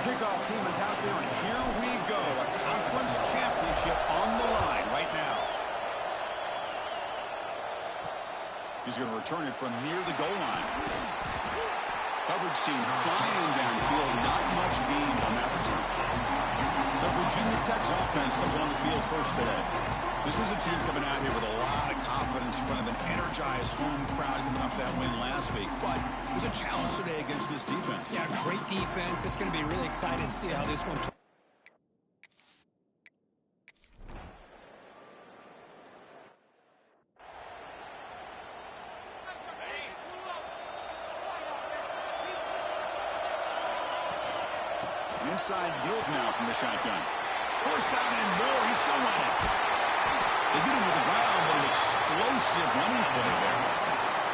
kickoff team is out there, and here we go. A conference championship on the line right now. He's going to return it from near the goal line. Coverage team flying downfield. Not much gained on that return. So Virginia Tech's offense comes on the field first today. This is a team coming out here with a lot of confidence in front of an energized home crowd coming off that win last week. But there's a challenge today against this defense. Yeah, great defense. It's going to be really exciting to see how this one plays. Inside deals now from the shotgun. First down and more. He's still running. They get him to the ground, but an explosive running play there.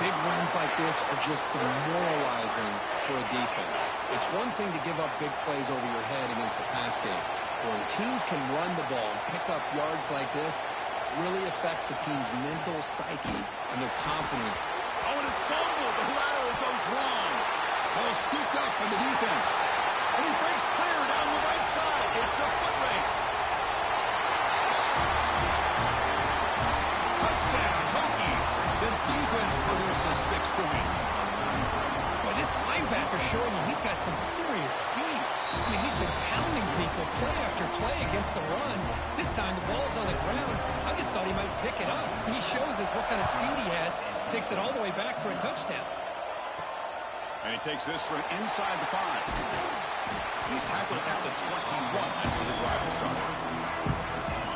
Big runs like this are just demoralizing for a defense. It's one thing to give up big plays over your head against the pass game. But when teams can run the ball and pick up yards like this, it really affects the team's mental psyche and their confidence. Oh, and it's fumbled. The lateral goes wrong. Ball scooped up by the defense. And he breaks clear down the right side. It's a foot race. Touchdown, Hokies. The defense produces 6 points. Boy, this linebacker's showing you he's got some serious speed. I mean, he's been pounding people play after play against the run. This time the ball's on the ground. I just thought he might pick it up. He shows us what kind of speed he has. Takes it all the way back for a touchdown. And he takes this from inside the 5. He's tackled at the 21. That's where the drive will start.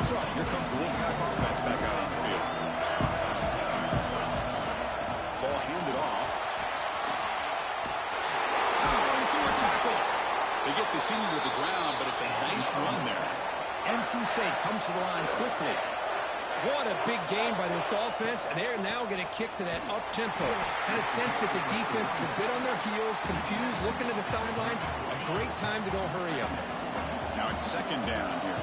So here comes the Wolfpack offense back out on the field. Ball handed off. Going through a tackle. They get the senior to the ground, but it's a nice run there. NC State comes to the line quickly. What a big game by this offense, and they're now going to kick to that up-tempo. Kind of sense that the defense is a bit on their heels, confused, looking to the sidelines. A great time to go hurry up. Now it's second down here.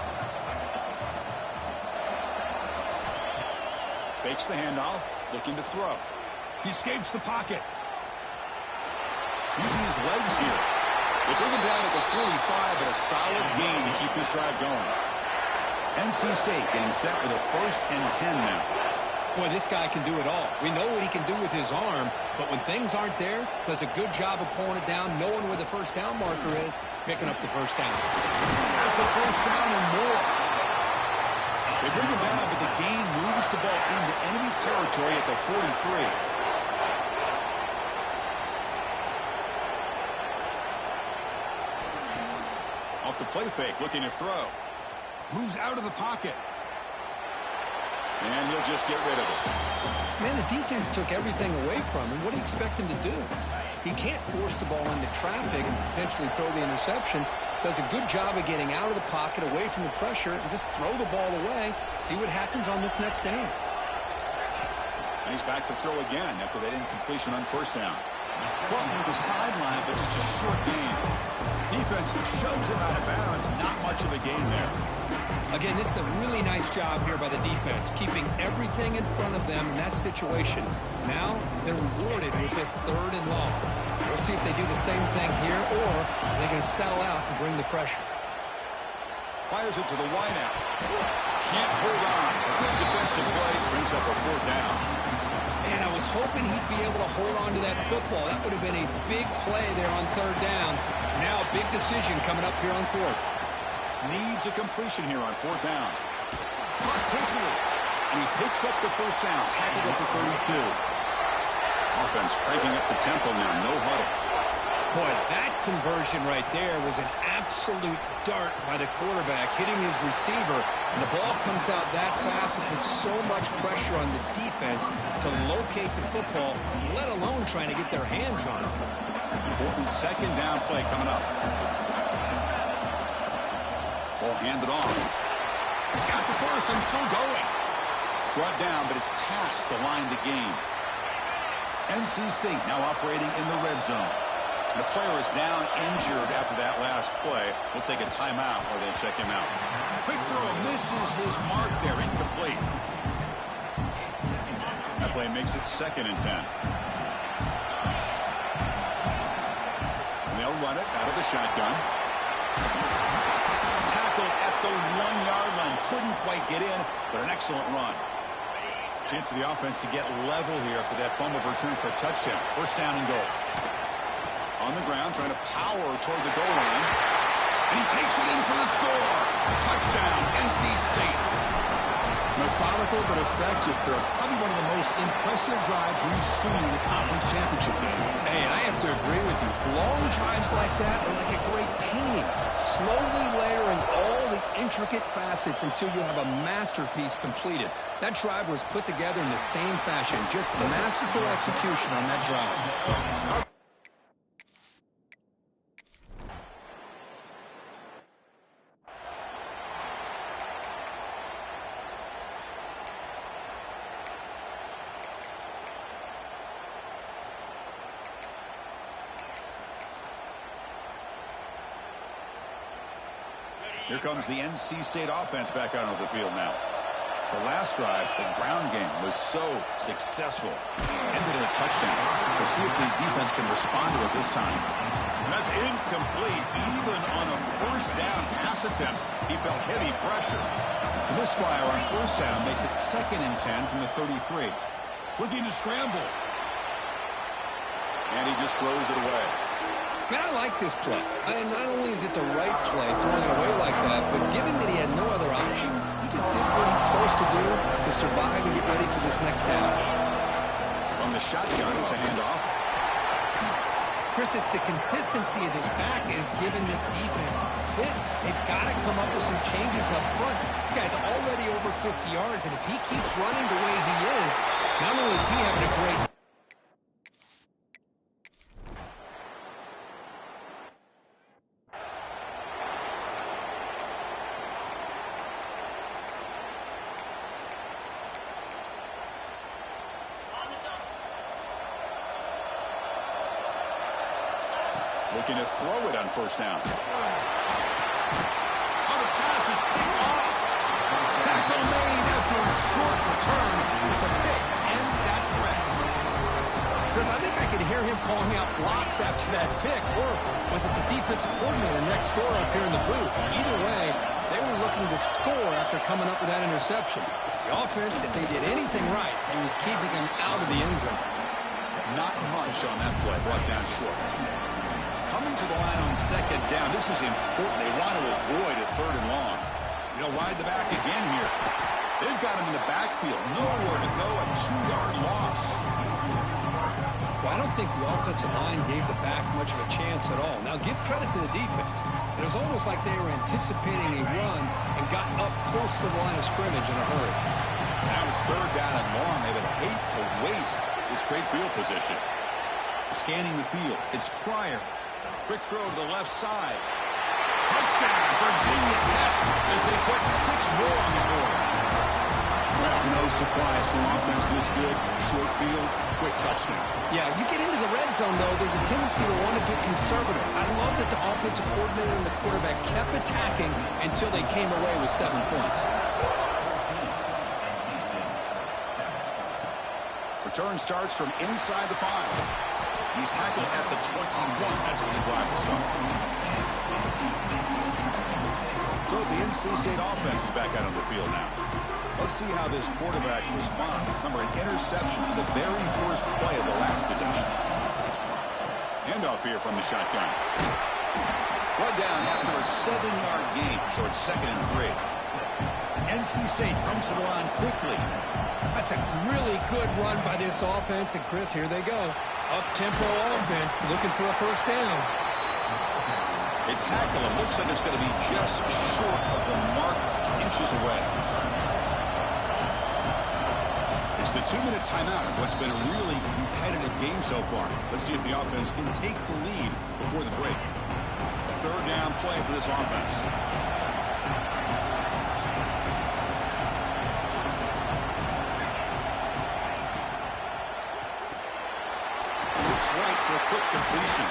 Fakes the handoff, looking to throw. He escapes the pocket. Using his legs here. They bring him down at the 45, but a solid gain to keep this drive going. NC State getting set with a 1st and 10 now. Boy, this guy can do it all. We know what he can do with his arm, but when things aren't there, does a good job of pulling it down, knowing where the first down marker is, picking up the first down. That's the first down and more. They bring him down, but the gain moves the ball into enemy territory at the 43. Off the play fake, looking to throw. Moves out of the pocket. And he'll just get rid of it. Man, the defense took everything away from him. What do you expect him to do? He can't force the ball into traffic and potentially throw the interception. Does a good job of getting out of the pocket, away from the pressure, and just throw the ball away. See what happens on this next down. And he's back to throw again after that incompletion on first down. Caught near the sideline, but just a short gain. Defense shoves him out of bounds. Not much of a gain there. Again, this is a really nice job here by the defense, keeping everything in front of them in that situation. Now they're rewarded with this 3rd and long. We'll see if they do the same thing here, or they're going to settle out and bring the pressure. Fires it to the wideout. Can't hold on. Good defensive play brings up a 4th down. And I was hoping he'd be able to hold on to that football. That would have been a big play there on 3rd down. Now a big decision coming up here on 4th. Needs a completion here on 4th down. Caught quickly. And he picks up the first down. Tackled at the 32. Offense cranking up the tempo now. No huddle. Boy, that conversion right there was an absolute dart by the quarterback, hitting his receiver. And the ball comes out that fast and puts so much pressure on the defense to locate the football, let alone trying to get their hands on it. Important second down play coming up. Ball handed off. He's got the first and still going. Brought down, but it's past the line to gain. NC State now operating in the red zone. The player is down injured after that last play. We'll take a timeout or they'll check him out. Quick throw misses his mark there, incomplete. That play makes it 2nd and 10. And they'll run it out of the shotgun. Tackled at the 1-yard line. Couldn't quite get in, but an excellent run. Chance for the offense to get level here after that fumble return for a touchdown. First down and goal. On the ground, trying to power toward the goal line. And he takes it in for the score. Touchdown, NC State. Methodical but effective, Kirk. Probably one of the most impressive drives we've seen in the conference championship game. Hey, I have to agree with you. Long drives like that are like a great painting. Slowly layering all the intricate facets until you have a masterpiece completed. That drive was put together in the same fashion. Just masterful execution on that drive. Here comes the NC State offense back out onto the field now. The last drive, the ground game, was so successful. Ended in a touchdown. We'll see if the defense can respond to it this time. And that's incomplete. Even on a first down pass attempt, he felt heavy pressure. The misfire on first down makes it 2nd and 10 from the 33. Looking to scramble. And he just throws it away. Man, I like this play. Not only is it the right play, throwing it away like that, but given that he had no other option, he just did what he's supposed to do to survive and get ready for this next down. From the shotgun to handoff. Chris, it's the consistency of this back is given this defense fits. They've got to come up with some changes up front. This guy's already over 50 yards, and if he keeps running the way he is, not only is he having a great looking to throw it on first down. Oh, the pass is picked off. Tackle made after a short return. The pick ends that threat. Chris, I think I could hear him calling out blocks after that pick. Or was it the defensive coordinator next door up here in the booth? Either way, they were looking to score after coming up with that interception. The offense, if they did anything right, it was keeping him out of the end zone. Not much on that play. Brought down short. Coming to the line on 2nd down. This is important. They want to avoid a 3rd and long. They'll ride the back again here. They've got him in the backfield. Nowhere to go. A 2-yard loss. Well, I don't think the offensive line gave the back much of a chance at all. Now, give credit to the defense. It was almost like they were anticipating a run and got up close to the line of scrimmage in a hurry. Now it's 3rd down and long. They would hate to waste this great field position. Scanning the field. It's Pryor. Quick throw to the left side. Touchdown, Virginia Tech, as they put 6 more on the board. Well, no surprise from offense this good. Short field, quick touchdown. Yeah, you get into the red zone, though, there's a tendency to want to get conservative. I love that the offensive coordinator and the quarterback kept attacking until they came away with 7 points. Return starts from inside the 5. He's tackled at the 21. That's where the drive will start. So the NC State offense is back out on the field now. Let's see how this quarterback responds. Remember, an interception in the very first play of the last possession. Handoff here from the shotgun. Brought down after a 7-yard gain, so it's 2nd and 3. NC State comes to the line quickly. That's a really good run by this offense, and Chris, here they go. Up-tempo offense, looking for a first down. They tackle him. Looks like it's going to be just short of the mark, inches away. It's the 2-minute timeout of what's been a really competitive game so far. Let's see if the offense can take the lead before the break. 3rd down play for this offense. Right for a quick completion.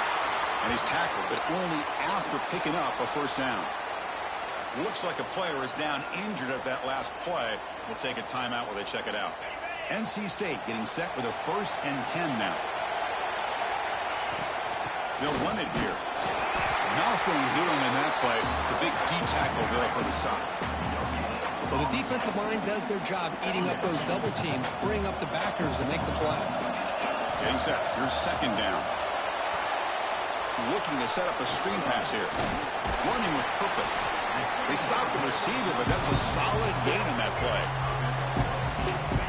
And he's tackled, but only after picking up a first down. Looks like a player is down injured at that last play. We'll take a timeout while they check it out. NC State getting set with a 1st and 10 now. They'll run it here. Nothing doing in that play. The big D tackle there for the stop. Well, the defensive line does their job eating up those double teams, freeing up the backers to make the play. Getting set. Here's second down. Looking to set up a screen pass here. Running with purpose. They stop the receiver, but that's a solid gain in that play.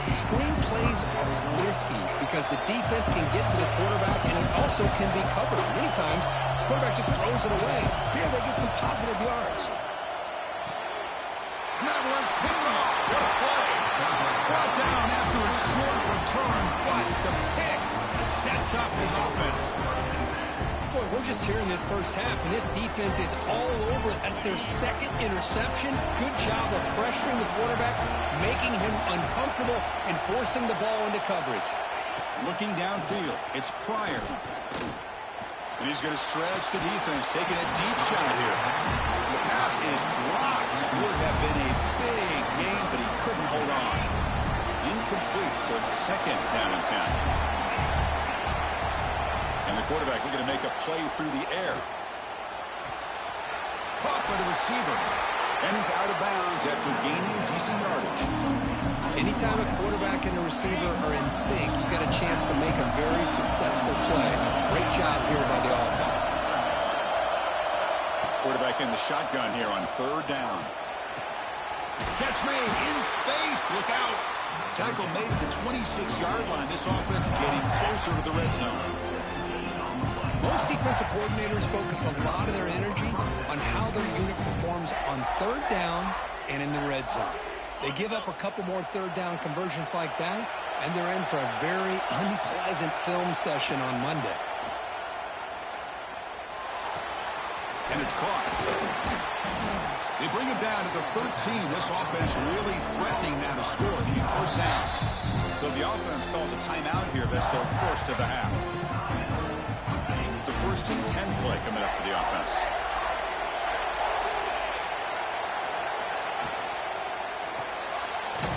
Screen plays are risky because the defense can get to the quarterback, and it also can be covered. Many times, the quarterback just throws it away. Here, they get some positive yards. And that one's picked off. What a play. Brought down after a short return, but the pick sets up his offense. Boy, we're just hearing this first half, and this defense is all over it. That's their second interception. Good job of pressuring the quarterback, making him uncomfortable, and forcing the ball into coverage. Looking downfield, it's Pryor. And he's going to stretch the defense, taking a deep shot here. And the pass is dropped. Would have been a big gain, but he couldn't hold on. Incomplete, so it's second down and 10. And the quarterback looking to make a play through the air. Caught by the receiver. And he's out of bounds after gaining decent yardage. Anytime a quarterback and a receiver are in sync, you got a chance to make a very successful play. Great job here by the offense. Quarterback in the shotgun here on third down. Catch made in space. Look out. Tackle made at the 26-yard line. This offense getting closer to the red zone. Most defensive coordinators focus a lot of their energy on how their unit performs on third down and in the red zone. They give up a couple more third down conversions like that, and they're in for a very unpleasant film session on Monday. And it's caught. They bring him down to the 13. This offense really threatening now to score. They need first down. So the offense calls a timeout here. That's their first of the half. It's a first and 10 play coming up for the offense.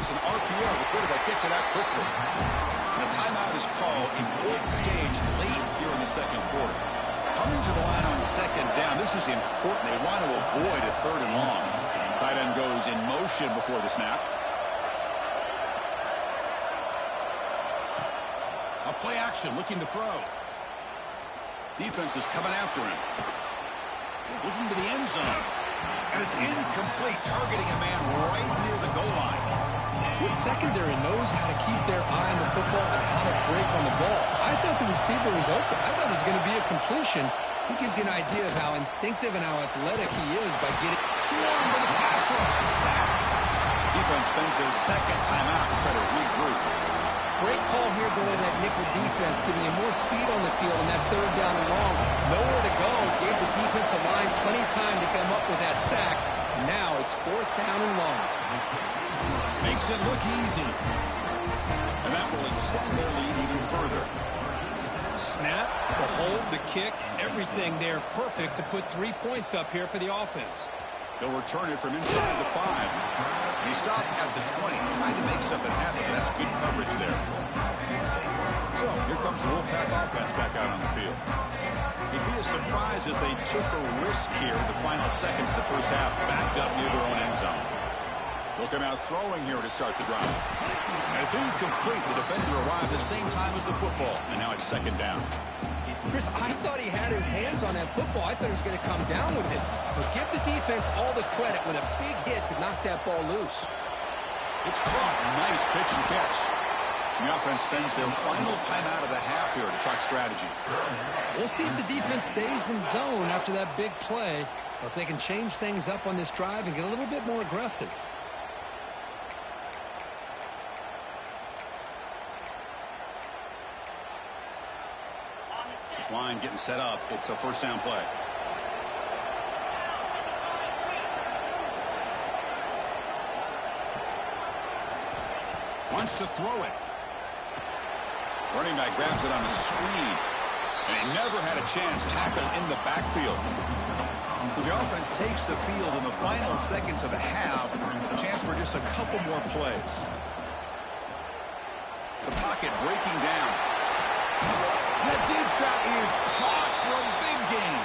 It's an RPO. The quarterback gets it out quickly. And a timeout is called. Important stage late here in the second quarter. Coming to the line on second down. This is important. They want to avoid a third and long. Tight end goes in motion before the snap. A play action looking to throw. Defense is coming after him. Looking to the end zone. And it's incomplete, targeting a man right near the goal line. This secondary knows how to keep their eye on the football and how to break on the ball. I thought the receiver was open. I thought it was going to be a completion. It gives you an idea of how instinctive and how athletic he is by getting swarmed by the pass rush. The sack. Defense spends their second timeout to try to regroup. Great call here going to that nickel defense, giving you more speed on the field in that third down and long. Nowhere to go. Gave the defensive line plenty of time to come up with that sack. Now it's fourth down and long. Makes it look easy. And that will extend their lead even further. Snap, the hold, the kick, everything there perfect to put 3 points up here for the offense. They'll return it from inside the 5. And he stopped at the 20, trying to make something happen. That's good coverage there. So here comes the Wolfpack offense back out on the field. It'd be a surprise if they took a risk here in the final seconds of the first half, backed up near their own end zone. They'll come out throwing here to start the drive. And it's incomplete. The defender arrived the same time as the football. And now it's second down. Chris, I thought he had his hands on that football. I thought he was going to come down with it. But give the defense all the credit with a big hit to knock that ball loose. It's caught. Nice pitch and catch. The offense spends their final timeout of the half here to talk strategy. We'll see if the defense stays in zone after that big play, or if they can change things up on this drive and get a little bit more aggressive. This line getting set up. It's a first down play. Wants to throw it. Running back grabs it on the screen. And he never had a chance. Tackle in the backfield. So the offense takes the field in the final seconds of the half. A chance for just a couple more plays. The pocket breaking down. That deep shot is caught for a big gain.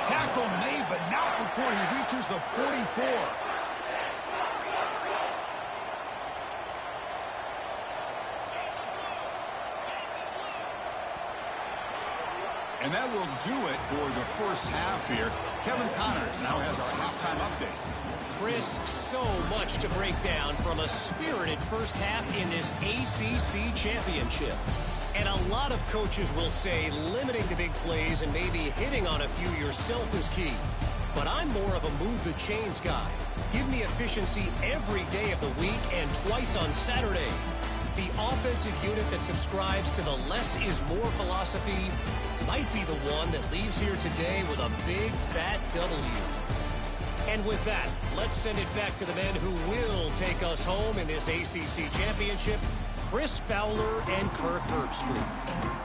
Tackle made, but not before he reaches the 44. And that will do it for the first half here. Kevin Connors now has our halftime update. Chris, so much to break down from a spirited first half in this ACC championship. And a lot of coaches will say limiting the big plays and maybe hitting on a few yourself is key. But I'm more of a move the chains guy. Give me efficiency every day of the week and twice on Saturday. The offensive unit that subscribes to the less is more philosophy might be the one that leaves here today with a big fat W. And with that, let's send it back to the men who will take us home in this ACC championship, Chris Fowler and Kirk Herbstreit.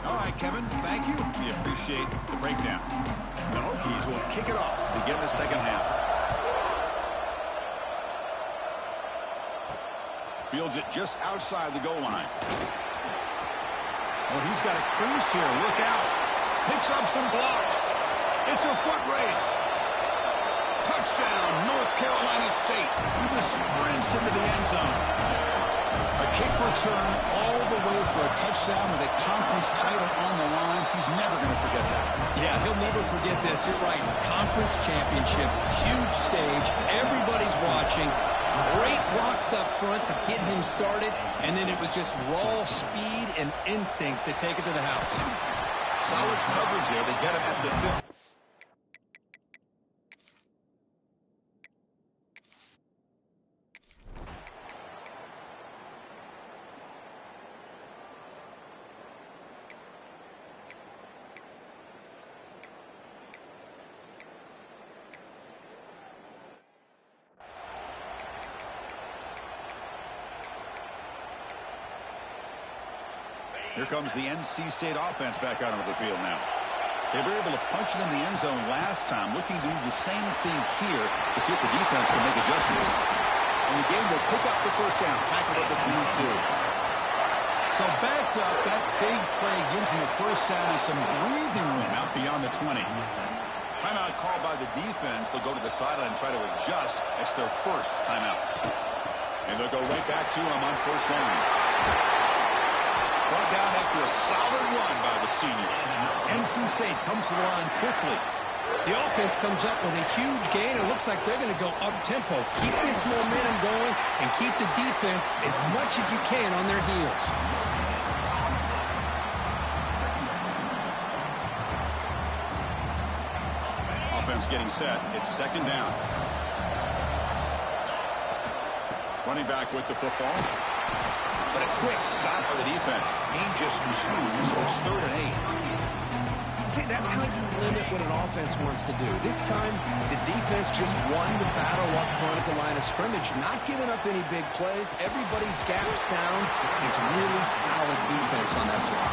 All right, Kevin, thank you. We appreciate the breakdown. The Hokies will kick it off to begin the second half. Fields it just outside the goal line. Oh, he's got a crease here. Look out. Picks up some blocks. It's a foot race. Touchdown, North Carolina State. He just sprints into the end zone. A kick return all the way for a touchdown with a conference title on the line. He's never going to forget that. Yeah, he'll never forget this. You're right. Conference championship, huge stage. Everybody's watching. Great blocks up front to get him started. And then it was just raw speed and instincts to take it to the house. Solid coverage there. They get him at the 50. Here comes the NC State offense back out onto the field now. They were able to punch it in the end zone last time, looking to do the same thing here to see if the defense can make adjustments. And the game will pick up the first down, tackled at the 22. So backed up, that big play gives them the first down and some breathing room out beyond the 20. Timeout called by the defense. They'll go to the sideline and try to adjust. It's their first timeout. And they'll go right back to him on first down. Brought down after a solid run by the senior. NC State comes to the line quickly. The offense comes up with a huge gain. It looks like they're going to go up-tempo. Keep this momentum going and keep the defense as much as you can on their heels. Offense getting set. It's second down. Running back with the football. But a quick stop by the defense. Gain just 2, so it's 3rd and 8. See, that's how you limit what an offense wants to do. This time, the defense just won the battle up front at the line of scrimmage, not giving up any big plays. Everybody's gap sound. It's really solid defense on that play.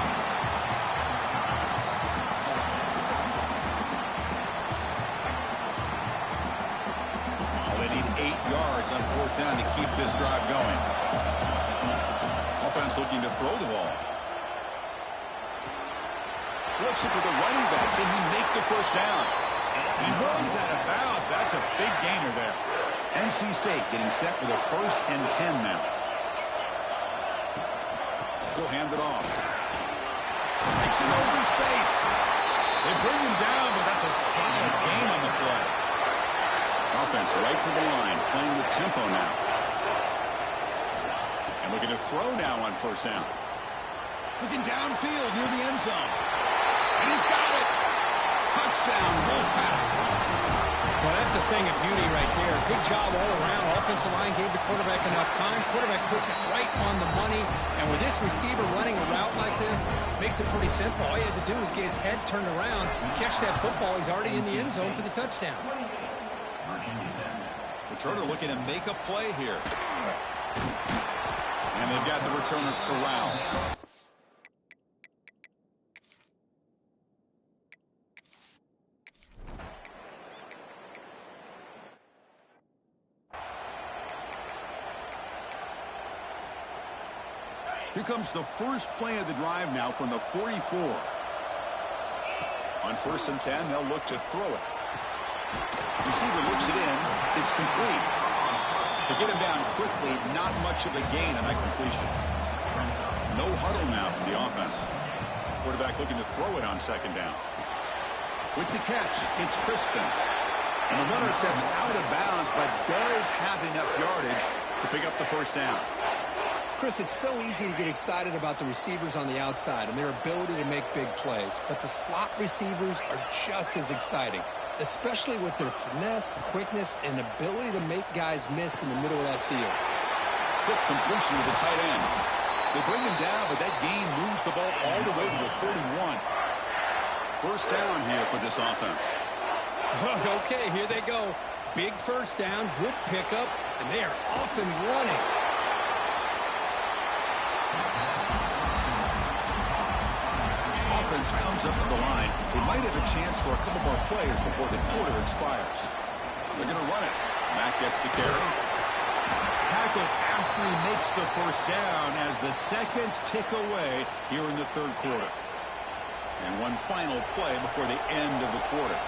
They need 8 yards on 4th down to keep this drive going. Offense looking to throw the ball. Flips it to the running back. Can he make the first down? And he runs out of bounds. That's a big gainer there. NC State getting set with a 1st and 10 now. He'll hand it off. Makes it over space. They bring him down, but that's a solid gain on the play. Offense right to the line, playing with tempo now. And looking to throw now on first down. Looking downfield near the end zone. And he's got it. Touchdown, Wolfpack. Well, that's a thing of beauty right there. Good job all around. Offensive line gave the quarterback enough time. Quarterback puts it right on the money. And with this receiver running a route like this, makes it pretty simple. All you had to do is get his head turned around, catch that football. He's already in the end zone for the touchdown. Returner looking to make a play here. And they've got the returner corralled. Here comes the first play of the drive now from the 44. On 1st and 10, they'll look to throw it. Receiver looks it in. It's complete. To get him down quickly, not much of a gain on that completion. No huddle now for the offense. Quarterback looking to throw it on 2nd down. With the catch, it's Crispin. And the runner steps out of bounds, but does have enough yardage to pick up the 1st down. Chris, it's so easy to get excited about the receivers on the outside and their ability to make big plays. But the slot receivers are just as exciting, especially with their finesse, quickness, and ability to make guys miss in the middle of that field. Quick completion to the tight end. They bring him down, but that gain moves the ball all the way to the 31. 1st down here for this offense. Okay, here they go. Big 1st down, good pickup, and they are off and running. Offense comes up to the line. They might have a chance for a couple more plays before the quarter expires. They're going to run it. Mack gets the carry. Tackle after he makes the 1st down as the seconds tick away here in the 3rd quarter. And one final play before the end of the quarter.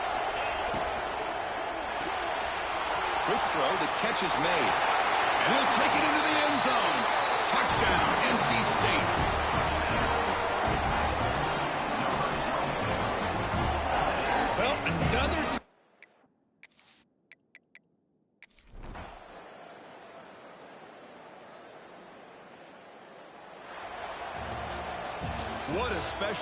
Quick throw, the catch is made. And he'll take it into the end zone. Touchdown, NC State. Well, another What a special